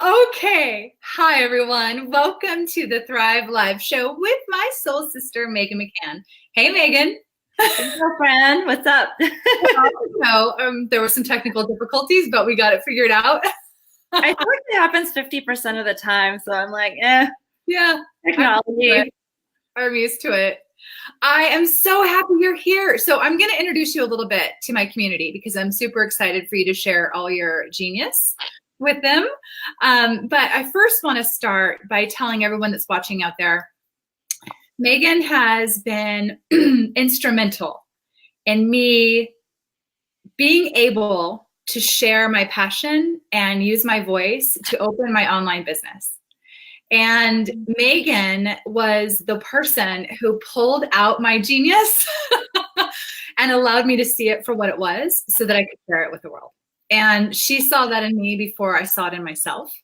Okay. Hi, everyone. Welcome to the Thrive Live show with my soul sister, Megan Mccann. Hey, Megan. Hey, girlfriend, what's up? There were some technical difficulties, but we got it figured out. I feel like it happens 50% of the time, so I'm like, Yeah, technology. I'm used to it. I am so happy you're here. So I'm going to introduce you a little bit to my community because I'm super excited for you to share all your genius with them. But I first want to start by telling everyone that's watching out there, Megan has been instrumental in me being able to share my passion and use my voice to open my online business. And Megan was the person who pulled out my genius and allowed me to see it for what it was so that I could share it with the world. And she saw that in me before I saw it in myself.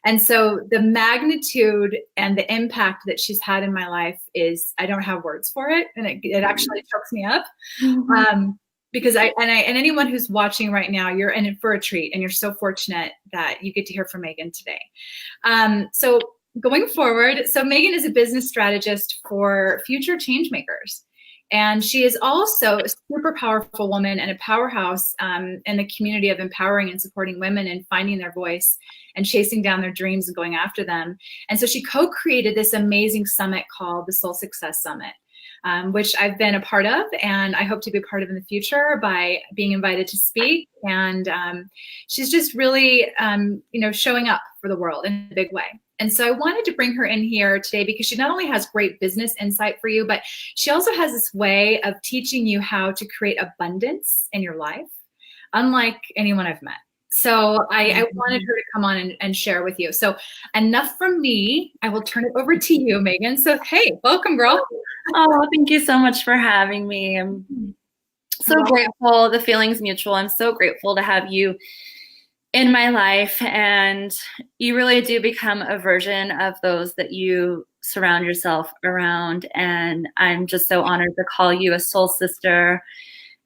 And so the magnitude and the impact that she's had in my life is, I don't have words for it. And it actually chokes me up. Because anyone who's watching right now, you're in it for a treat, and you're so fortunate that you get to hear from Megan today. So going forward, so Megan is a business strategist for future change makers. And she is also a super powerful woman and a powerhouse in the community of empowering and supporting women and finding their voice and chasing down their dreams and going after them. And so she co-created this amazing summit called the Soul Success Summit, which I've been a part of, and I hope to be a part of in the future by being invited to speak. And she's just really, showing up for the world in a big way. And so I wanted to bring her in here today because she not only has great business insight for you, but she also has this way of teaching you how to create abundance in your life, unlike anyone I've met. So I wanted her to come on and share with you. So enough from me. I will turn it over to you, Megan. So, hey, welcome, girl. Oh, thank you so much for having me. I'm so grateful. The feeling's mutual. I'm so grateful to have you in my life, and you really do become a version of those that you surround yourself around. And I'm just so honored to call you a soul sister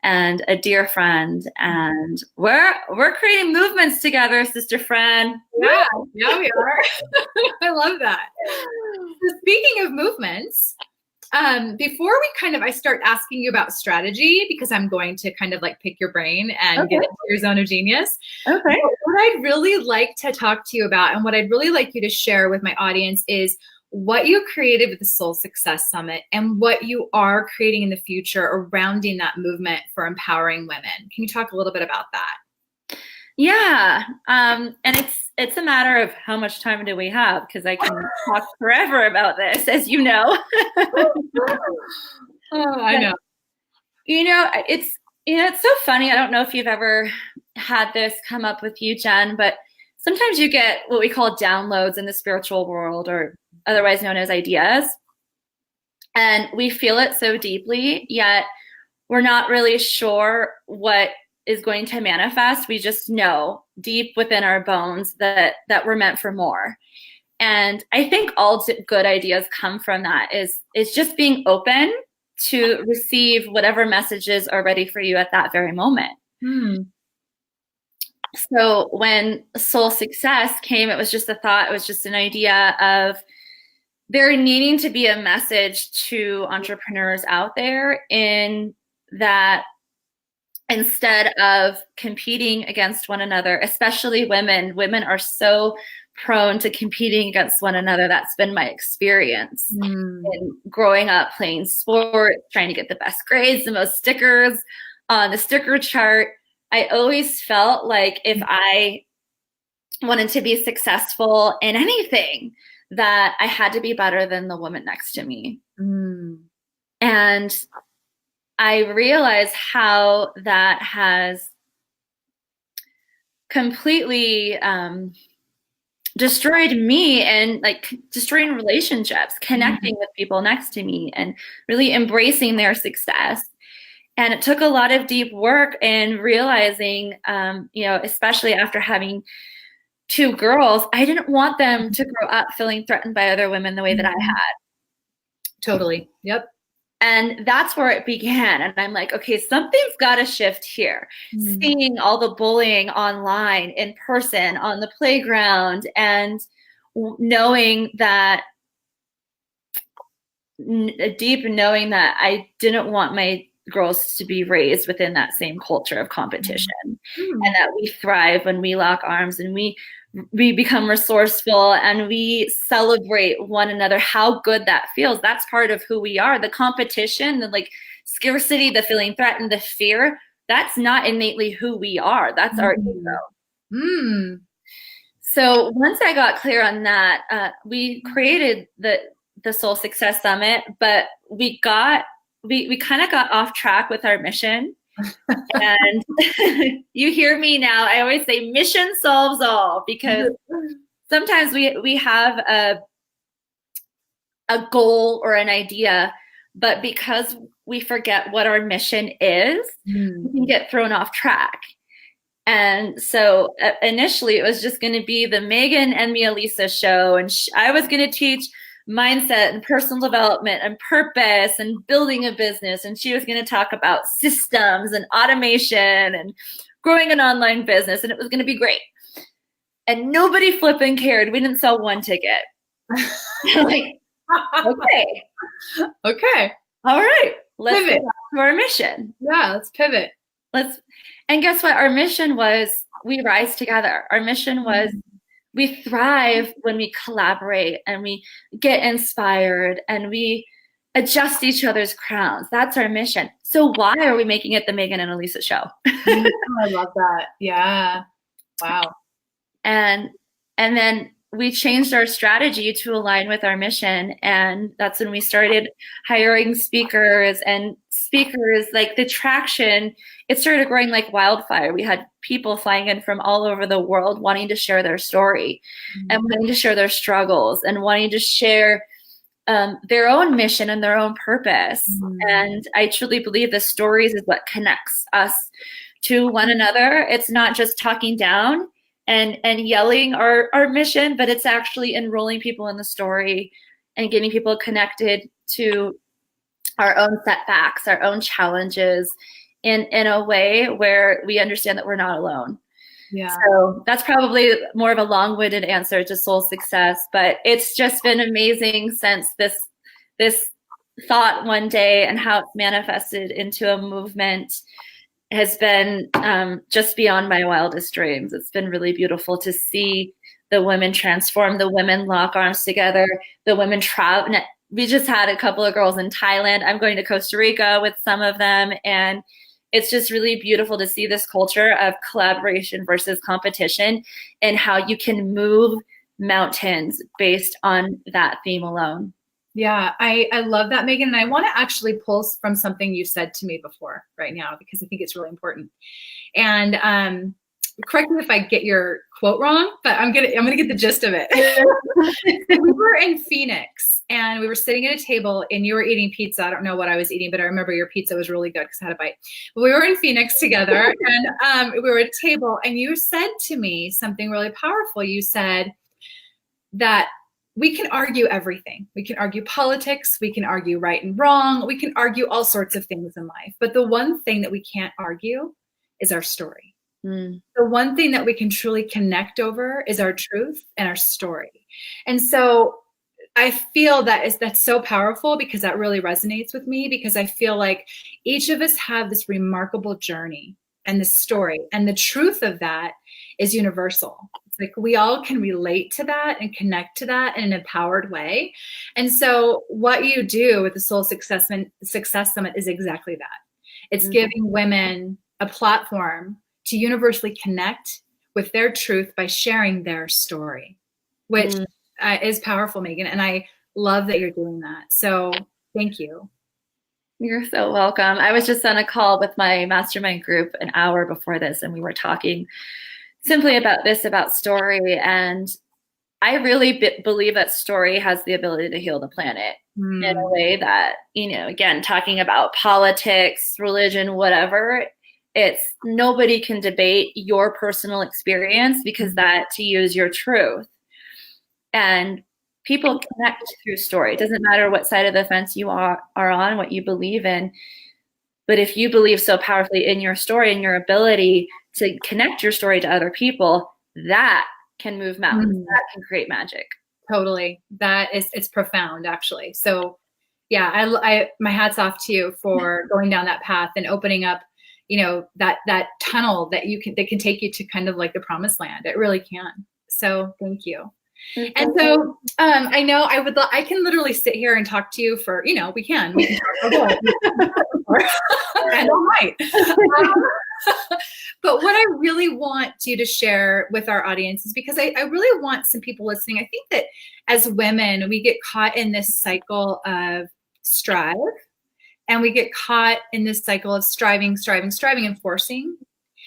and a dear friend. And we're creating movements together, sister friend. Yeah, we are. I love that. So speaking of movements, before I start asking you about strategy, because I'm going to kind of like pick your brain and get into your zone of genius. Okay. What I'd really like to talk to you about, and what I'd really like you to share with my audience, is what you created with the Soul Success Summit and what you are creating in the future surrounding that movement for empowering women. Can you talk a little bit about that? Yeah. And it's a matter of how much time do we have, because I can talk forever about this, as you know. I know. It's so funny. I don't know if you've ever had this come up with you, Jen, but sometimes you get what we call downloads in the spiritual world, or otherwise known as ideas. And we feel it so deeply, yet we're not really sure what is going to manifest. We just know deep within our bones that we're meant for more. And I think all good ideas come from that, is just being open to receive whatever messages are ready for you at that very moment. So when Soul Success came, it was just a thought, it was just an idea of there needing to be a message to entrepreneurs out there, in that instead of competing against one another, especially women are so prone to competing against one another. That's been my experience in growing up playing sports, trying to get the best grades, the most stickers on the sticker chart. I always felt like if I wanted to be successful in anything, that I had to be better than the woman next to me. And I realize how that has completely destroyed me, and like destroying relationships, connecting with people next to me, and really embracing their success. And it took a lot of deep work in realizing, especially after having two girls, I didn't want them to grow up feeling threatened by other women the way that I had. Totally. Yep. And that's where it began. And I'm like, okay, something's got to shift here. Seeing all the bullying online, in person, on the playground, and knowing that, deep knowing that I didn't want my girls to be raised within that same culture of competition, and that we thrive when we lock arms and we become resourceful and we celebrate one another, how good that feels. That's part of who we are. The competition, the like scarcity, the feeling threatened, the fear, that's not innately who we are. That's our ego. So once I got clear on that, we created the Soul Success Summit, but we kind of got off track with our mission. And you hear me now, I always say mission solves all, because sometimes we have a goal or an idea, but because we forget what our mission is, we can get thrown off track. And so initially it was just going to be the Megan and Mia Lisa show, and I was going to teach mindset and personal development and purpose and building a business, and she was going to talk about systems and automation and growing an online business, and it was going to be great. And nobody flipping cared. We didn't sell one ticket. Like, okay, all right, let's pivot to our mission. Yeah, let's pivot. And guess what? Our mission was we rise together. Our mission was we thrive when we collaborate and we get inspired and we adjust each other's crowns. That's our mission. So why are we making it the Megan and Elisa show? I love that. Yeah. Wow. And then we changed our strategy to align with our mission. And that's when we started hiring speakers, like the traction, it started growing like wildfire. We had people flying in from all over the world wanting to share their story and wanting to share their struggles and wanting to share their own mission and their own purpose. And I truly believe the stories is what connects us to one another. It's not just talking down and yelling our mission, but it's actually enrolling people in the story and getting people connected to our own setbacks, our own challenges in a way where we understand that we're not alone. Yeah. So that's probably more of a long-winded answer to soul success, but it's just been amazing since this thought one day and how it's manifested into a movement has been just beyond my wildest dreams. It's been really beautiful to see the women transform, the women lock arms together, the women travel. We just had a couple of girls in Thailand. I'm going to Costa Rica with some of them. And it's just really beautiful to see this culture of collaboration versus competition and how you can move mountains based on that theme alone. Yeah, I love that, Megan. And I want to actually pull from something you said to me before right now, because I think it's really important. And correct me if I get your quote wrong, but I'm gonna get the gist of it. We were in Phoenix and we were sitting at a table and you were eating pizza. I don't know what I was eating, but I remember your pizza was really good because I had a bite. But we were in Phoenix together and we were at a table and you said to me something really powerful. You said that we can argue everything. We can argue politics. We can argue right and wrong. We can argue all sorts of things in life. But the one thing that we can't argue is our story. The one thing that we can truly connect over is our truth and our story. And so I feel that's so powerful because that really resonates with me, because I feel like each of us have this remarkable journey and this story. And the truth of that is universal. It's like we all can relate to that and connect to that in an empowered way. And so what you do with the Soul Success Summit is exactly that. It's giving women a platform to universally connect with their truth by sharing their story, which is powerful, Megan. And I love that you're doing that. So thank you. You're so welcome. I was just on a call with my mastermind group an hour before this, and we were talking simply about story. And I really believe that story has the ability to heal the planet in a way that, again, talking about politics, religion, whatever, it's nobody can debate your personal experience because that to you is your truth. And people connect through story. It doesn't matter what side of the fence you are on, what you believe in. But if you believe so powerfully in your story and your ability to connect your story to other people, that can move mountains. That can create magic. Totally. It's profound, actually. So yeah, I my hat's off to you for going down that path and opening up, that tunnel that can take you to kind of like the promised land. It really can. So thank you. And so I know I can literally sit here and talk to you for, we can talk and all night. But what I really want you to share with our audience is because I really want some people listening. I think that as women, we get caught in this cycle of strive, and we get caught in this cycle of striving, and forcing,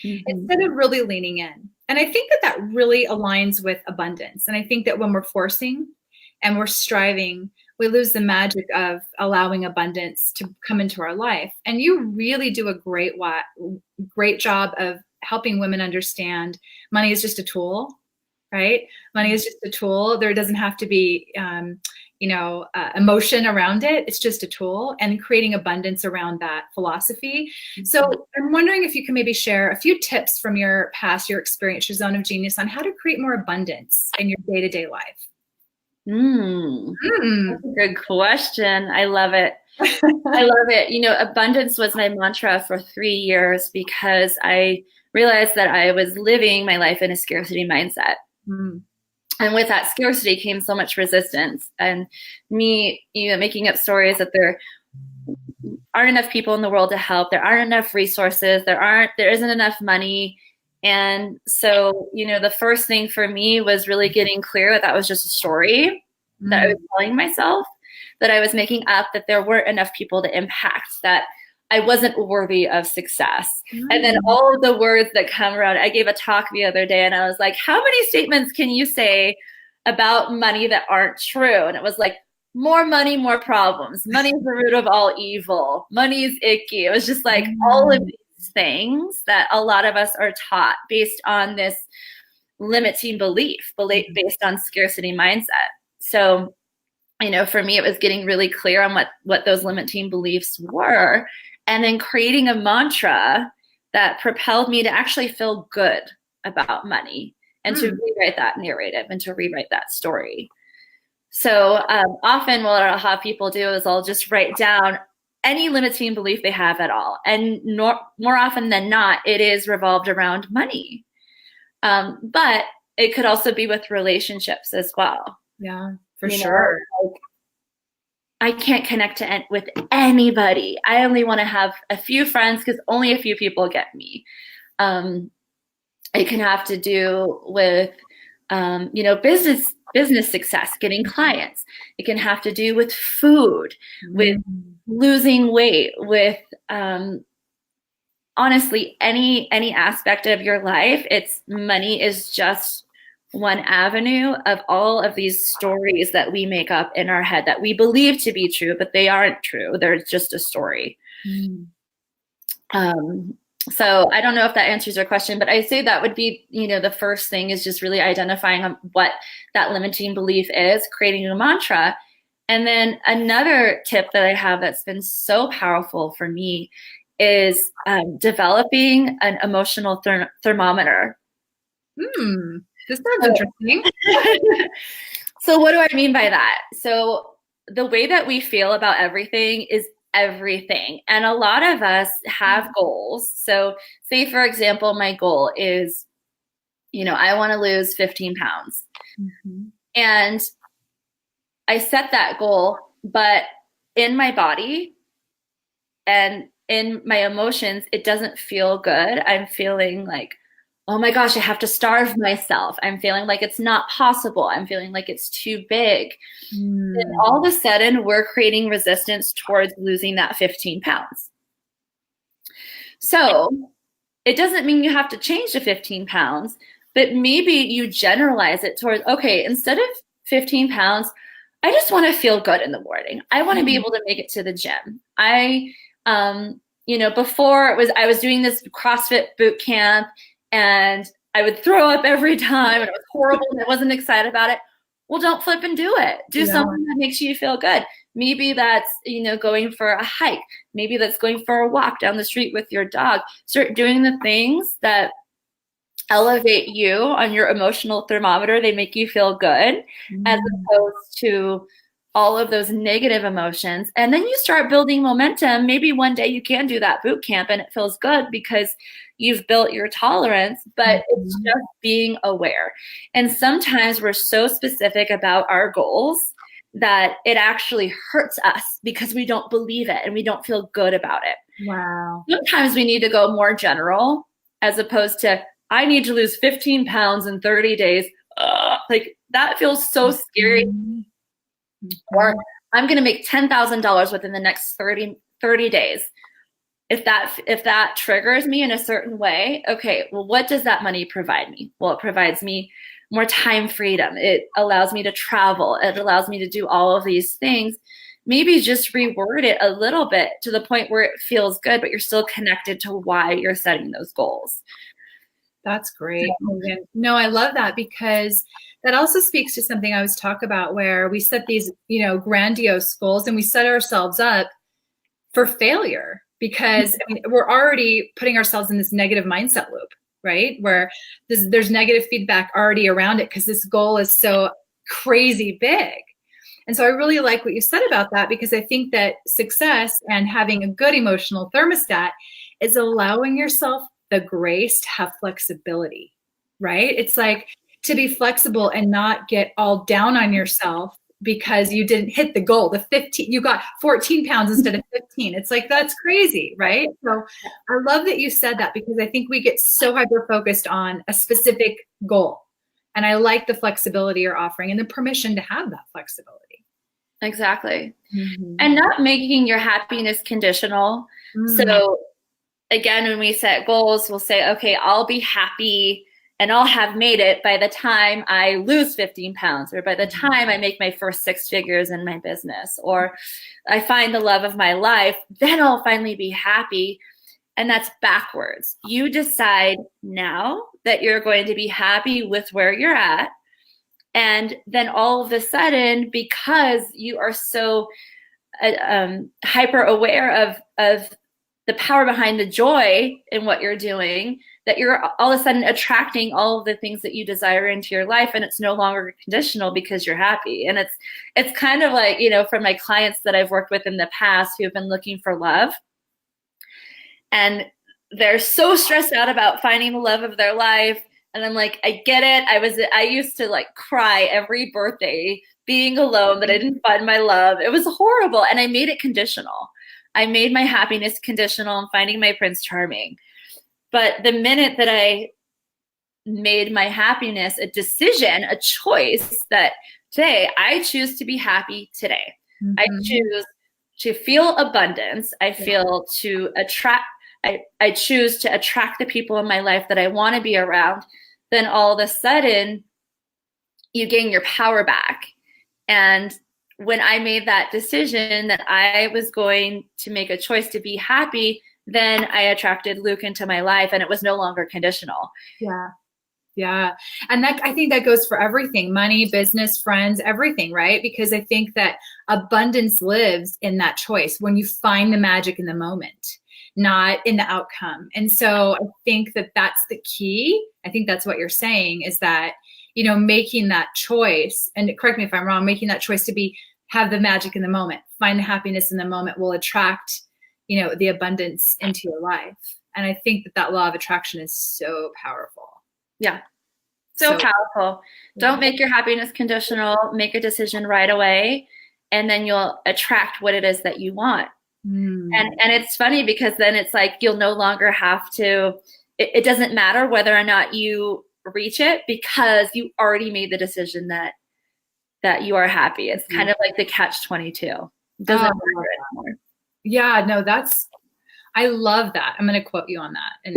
instead of really leaning in. And I think that really aligns with abundance. And I think that when we're forcing and we're striving, we lose the magic of allowing abundance to come into our life. And you really do a great job of helping women understand money is just a tool, right? Money is just a tool. There doesn't have to be, emotion around it. It's just a tool, and creating abundance around that philosophy. So I'm wondering if you can maybe share a few tips from your past, your experience, your zone of genius on how to create more abundance in your day-to-day life. That's a good question. I love it. I love it. Abundance was my mantra for 3 years because I realized that I was living my life in a scarcity mindset. And with that scarcity came so much resistance, and me, making up stories that there aren't enough people in the world to help. There aren't enough resources. There isn't enough money. And so, the first thing for me was really getting clear that was just a story that I was telling myself, that I was making up, that there weren't enough people to impact, that I wasn't worthy of success. And then all of the words that come around. I gave a talk the other day and I was like, how many statements can you say about money that aren't true? And it was like, more money, more problems. Money is the root of all evil. Money is icky. It was just like all of these things that a lot of us are taught based on this limiting belief, based on scarcity mindset. So, for me, it was getting really clear on what those limiting beliefs were, and then creating a mantra that propelled me to actually feel good about money and to rewrite that narrative and to rewrite that story. So often what I'll have people do is I'll just write down any limiting belief they have at all. And more often than not, it is revolved around money. But it could also be with relationships as well. Yeah, for sure. I can't connect with anybody. I only want to have a few friends because only a few people get me. It can have to do with, business success, getting clients. It can have to do with food, with losing weight, with honestly any aspect of your life. Money is just one avenue of all of these stories that we make up in our head that we believe to be true, but they aren't true. They're just a story. So I don't know if that answers your question, but I say that would be, the first thing is just really identifying what that limiting belief is, creating a mantra. And then another tip that I have that's been so powerful for me is developing an emotional thermometer. This sounds interesting. So what do I mean by that? So the way that we feel about everything is everything. And a lot of us have goals. So say, for example, my goal is, I want to lose 15 pounds. And I set that goal, but in my body and in my emotions, it doesn't feel good. I'm feeling like, oh my gosh, I have to starve myself. I'm feeling like it's not possible. I'm feeling like it's too big. And all of a sudden, we're creating resistance towards losing that 15 pounds. So it doesn't mean you have to change the 15 pounds, but maybe you generalize it towards, okay, instead of 15 pounds, I just want to feel good in the morning. I want to be able to make it to the gym. Before I was doing this CrossFit boot camp, and I would throw up every time, and it was horrible, and I wasn't excited about it. Well, don't flip and do it. Do Yeah. something that makes you feel good. Maybe that's, going for a hike. Maybe that's going for a walk down the street with your dog. Start doing the things that elevate you on your emotional thermometer. They make you feel good, as opposed to all of those negative emotions. And then you start building momentum. Maybe one day you can do that boot camp and it feels good because you've built your tolerance, but it's just being aware. And sometimes we're so specific about our goals that it actually hurts us because we don't believe it and we don't feel good about it. Wow. Sometimes we need to go more general, as opposed to, I need to lose 15 pounds in 30 days. Like that feels so scary. Or I'm going to make $10,000 within the next 30 days. If that triggers me in a certain way, okay, well, what does that money provide me? Well, it provides me more time freedom. It allows me to travel. It allows me to do all of these things. Maybe just reword it a little bit to the point where it feels good, but you're still connected to why you're setting those goals. That's great. No, I love that, because that also speaks to something I was talking about, where we set these, grandiose goals and we set ourselves up for failure, because we're already putting ourselves in this negative mindset loop, right? Where there's negative feedback already around it because this goal is so crazy big. And so I really like what you said about that, because I think that success and having a good emotional thermostat is allowing yourself the grace to have flexibility, right? It's like to be flexible and not get all down on yourself because you didn't hit the goal. You got 14 pounds instead of 15. It's like, that's crazy, right? So I love that you said that, because I think we get so hyper focused on a specific goal. And I like the flexibility you're offering and the permission to have that flexibility. Exactly. And not making your happiness conditional. So again, when we set goals, we'll say, okay, I'll be happy and I'll have made it by the time I lose 15 pounds, or by the time I make my first 6 figures in my business, or I find the love of my life, then I'll finally be happy. And that's backwards. You decide now that you're going to be happy with where you're at. And then all of a sudden, because you are so hyper aware of the power behind the joy in what you're doing, that you're all of a sudden attracting all of the things that you desire into your life, and it's no longer conditional because you're happy. And it's kind of like, from my clients that I've worked with in the past who have been looking for love, and they're so stressed out about finding the love of their life. And I'm like, I get it. I used to like cry every birthday being alone that I didn't find my love. It was horrible. And I made it conditional. I made my happiness conditional on finding my Prince Charming. But the minute that I made my happiness a decision, a choice, that today I choose to be happy today. I choose to feel abundance. I feel to attract. I choose to attract the people in my life that I want to be around. Then all of a sudden, you gain your power back. And when I made that decision that I was going to make a choice to be happy, then I attracted Luke into my life, and it was no longer conditional. Yeah. Yeah. And I think that goes for everything: money, business, friends, everything, right? Because I think that abundance lives in that choice, when you find the magic in the moment, not in the outcome. And so I think that that's the key. I think that's what you're saying, is that, making that choice, and correct me if I'm wrong, making that choice to have the magic in the moment, find the happiness in the moment, will attract, the abundance into your life. And I think that law of attraction is so powerful. Yeah. So powerful. Don't make your happiness conditional. Make a decision right away, and then you'll attract what it is that you want. And it's funny, because then it's like you'll no longer have to, it doesn't matter whether or not you reach it, because you already made the decision that you are happy. It's kind of like the catch-22. It doesn't matter anymore. Yeah, no, I love that. I'm going to quote you on that, and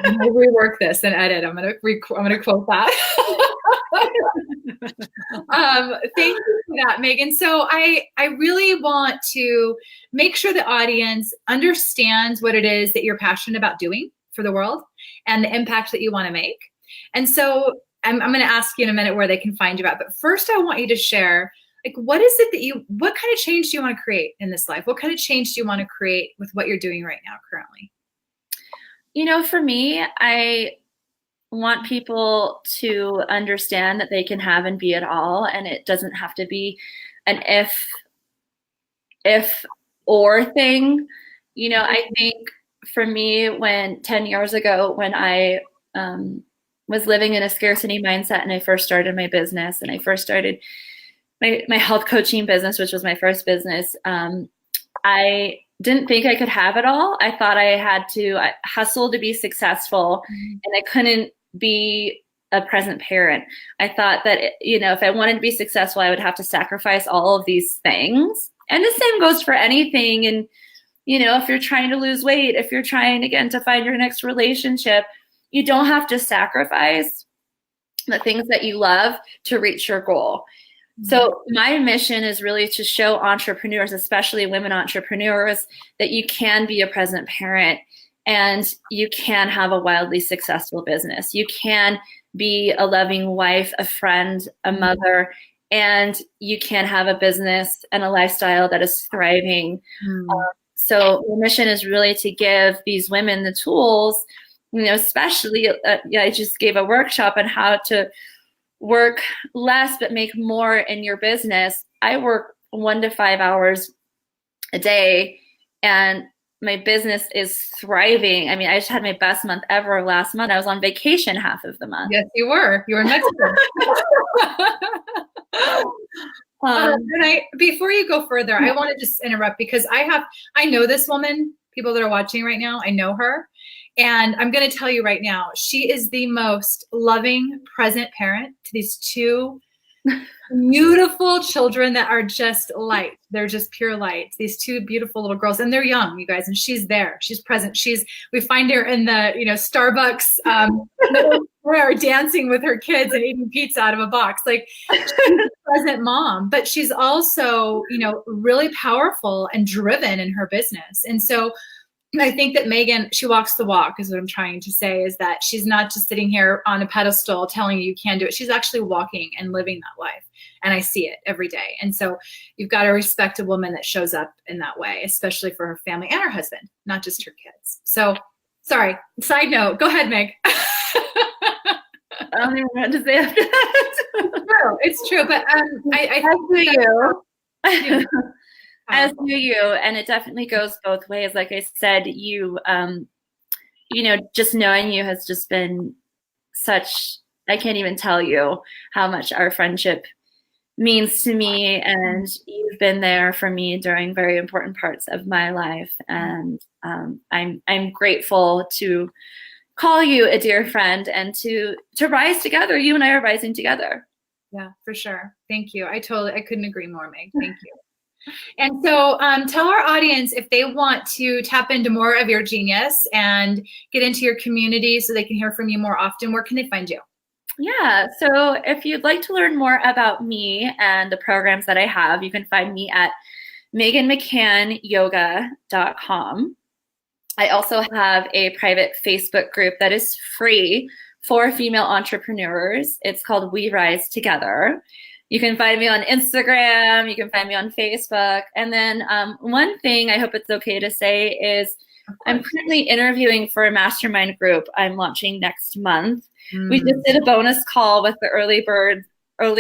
when I rework this and edit, I'm going to quote that. Thank you for that, Megan. So I really want to make sure the audience understands what it is that you're passionate about doing for the world and the impact that you want to make. And so I'm going to ask you in a minute where they can find you at. But first, I want you to share, like, what is it that what kind of change do you want to create in this life? What kind of change do you want to create with what you're doing right now currently? For me, I want people to understand that they can have and be it all, and it doesn't have to be an if or thing. I think for me, when 10 years ago, when I was living in a scarcity mindset and I first started my business and I first started my health coaching business, which was my first business, I didn't think I could have it all. I thought I had to hustle to be successful, and I couldn't be a present parent. I thought that, if I wanted to be successful, I would have to sacrifice all of these things. And the same goes for anything. And, if you're trying to lose weight, if you're trying, again, to find your next relationship, you don't have to sacrifice the things that you love to reach your goal. So my mission is really to show entrepreneurs, especially women entrepreneurs, that you can be a present parent and you can have a wildly successful business. You can be a loving wife, a friend, a mother, and you can have a business and a lifestyle that is thriving. So the mission is really to give these women the tools, especially, I just gave a workshop on how to work less but make more in your business. I work 1 to 5 hours a day and my business is thriving. I mean, I just had my best month ever last month. I was on vacation half of the month. Yes, you were. You were in Mexico. Before you go further, I want to just interrupt because I know this woman, people that are watching right now, I know her. And I'm going to tell you right now, she is the most loving, present parent to these two beautiful children that are just light. They're just pure light. These two beautiful little girls, and they're young, you guys. And she's there. She's present. We find her in the, Starbucks, where dancing with her kids and eating pizza out of a box. Like, she's a present mom, but she's also, really powerful and driven in her business. And so I think that Megan, she walks the walk is what I'm trying to say, is that she's not just sitting here on a pedestal telling you can do it. She's actually walking and living that life. And I see it every day. And so you've got to respect a woman that shows up in that way, especially for her family and her husband, not just her kids. So sorry, side note, go ahead, Meg. I don't even know what to say after that. It's true. But I think as do you, and it definitely goes both ways. Like I said, just knowing you has just been I can't even tell you how much our friendship means to me, and you've been there for me during very important parts of my life, and I'm grateful to call you a dear friend and to rise together. You and I are rising together. Yeah, for sure. Thank you. I couldn't agree more, Meg. Thank you. And so tell our audience, if they want to tap into more of your genius and get into your community so they can hear from you more often, where can they find you? Yeah, so if you'd like to learn more about me and the programs that I have, you can find me at McCannYoga.com. I also have a private Facebook group that is free for female entrepreneurs. It's called We Rise Together. You can find me on Instagram. You can find me on Facebook. And then one thing I hope it's okay to say is I'm currently interviewing for a mastermind group I'm launching next month. We just did a bonus call with the early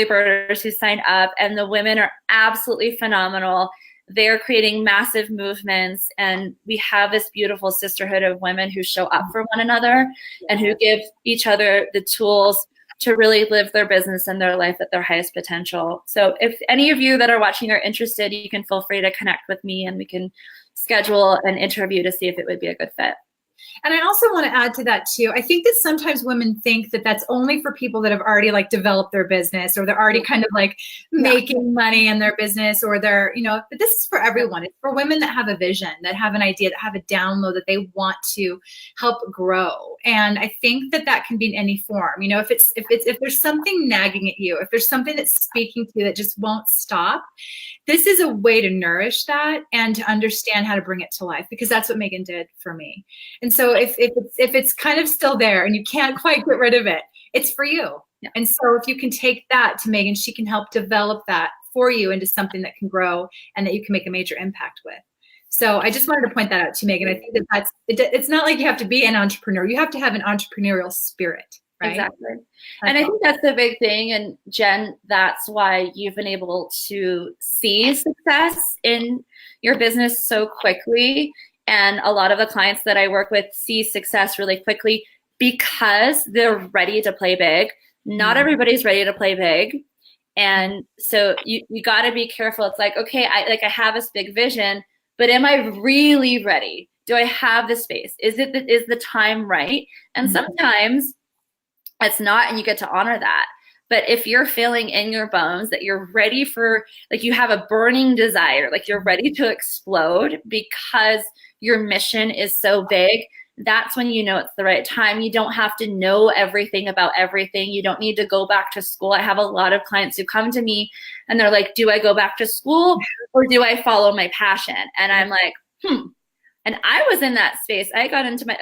birders who signed up, and the women are absolutely phenomenal. They're creating massive movements, and we have this beautiful sisterhood of women who show up for one another and who give each other the tools to really live their business and their life at their highest potential. So if any of you that are watching are interested, you can feel free to connect with me and we can schedule an interview to see if it would be a good fit. And I also want to add to that too. I think that sometimes women think that that's only for people that have already developed their business, or they're already kind of making money in their business, or they're, but this is for everyone. It's for women that have a vision, that have an idea, that have a download that they want to help grow. And I think that that can be in any form. If there's something nagging at you, if there's something that's speaking to you that just won't stop, this is a way to nourish that and to understand how to bring it to life, because that's what Megan did for me. And so if it's kind of still there and you can't quite get rid of it, it's for you. Yeah. And so if you can take that to Megan, she can help develop that for you into something that can grow and that you can make a major impact with. So I just wanted to point that out to Megan. I think it's not like you have to be an entrepreneur. You have to have an entrepreneurial spirit, right? Exactly. And I think that's the big thing. And Jen, that's why you've been able to see success in your business so quickly. And a lot of the clients that I work with see success really quickly because they're ready to play big. Not everybody's ready to play big. And so you got to be careful. It's like, okay, I have this big vision, but am I really ready? Do I have the space? Is the time right? And sometimes it's not, and you get to honor that. But if you're feeling in your bones that you're ready for, like you have a burning desire, like you're ready to explode because your mission is so big, that's when you know it's the right time. You don't have to know everything about everything. You don't need to go back to school. I have a lot of clients who come to me and they're like, do I go back to school or do I follow my passion? And I'm like, And I was in that space. I got into my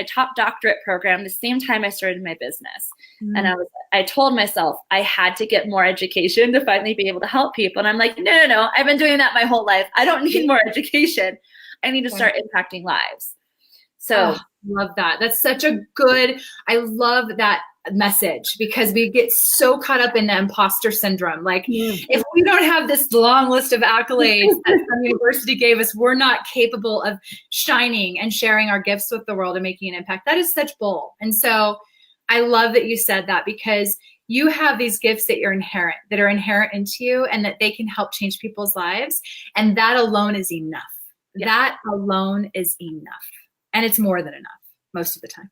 top doctorate program the same time I started my business. And I told myself I had to get more education to finally be able to help people. And I'm like, no. I've been doing that my whole life. I don't need more education. I need to start impacting lives. So love that. That's such a good, I love that message because we get so caught up in the imposter syndrome. Like if we don't have this long list of accolades that some university gave us, we're not capable of shining and sharing our gifts with the world and making an impact. That is such bull. And so I love that you said that because you have these gifts that are inherent into you and that they can help change people's lives. And that alone is enough. Yeah. That alone is enough. And it's more than enough most of the time.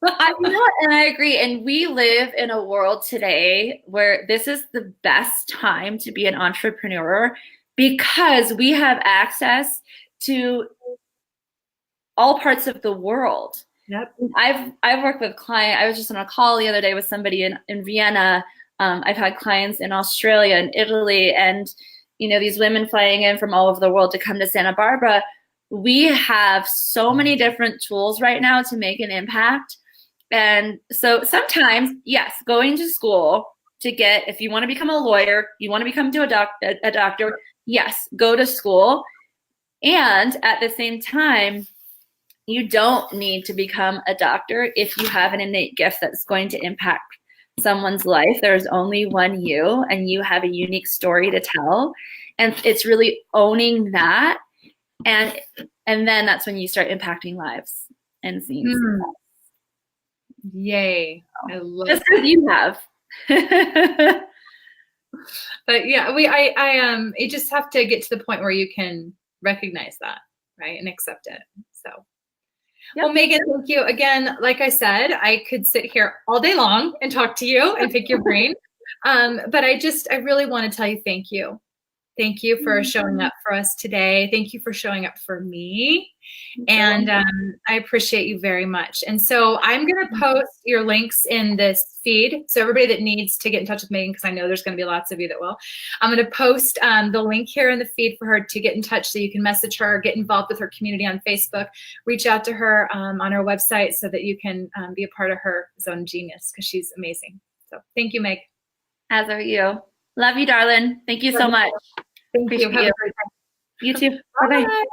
I know, and I agree. And we live in a world today where this is the best time to be an entrepreneur because we have access to all parts of the world. Yep. I've worked with clients. I was just on a call the other day with somebody in Vienna. I've had clients in Australia and Italy, and these women flying in from all over the world to come to Santa Barbara. We have so many different tools right now to make an impact. And so sometimes, yes, going to school to get, if you want to become a lawyer, you want to become a doctor, yes, go to school. And at the same time, you don't need to become a doctor if you have an innate gift that's going to impact someone's life. There's only one you, and you have a unique story to tell. And it's really owning that. And then that's when you start impacting lives and seeing success. Yay. I love just as you have. But yeah, you just have to get to the point where you can recognize that, right? And accept it. So yep. Well, Megan, thank you again. Like I said, I could sit here all day long and talk to you and pick your brain. But I really want to tell you thank you. Thank you for showing up for us today. Thank you for showing up for me. And I appreciate you very much. And so I'm going to post your links in this feed. So everybody that needs to get in touch with Megan, because I know there's going to be lots of you that will, I'm going to post the link here in the feed for her to get in touch so you can message her, get involved with her community on Facebook, reach out to her on her website so that you can be a part of her zone of genius because she's amazing. So thank you, Meg. As are you. Love you, darling. Thank you so much. Thank you. Have a great time. You too. Bye-bye.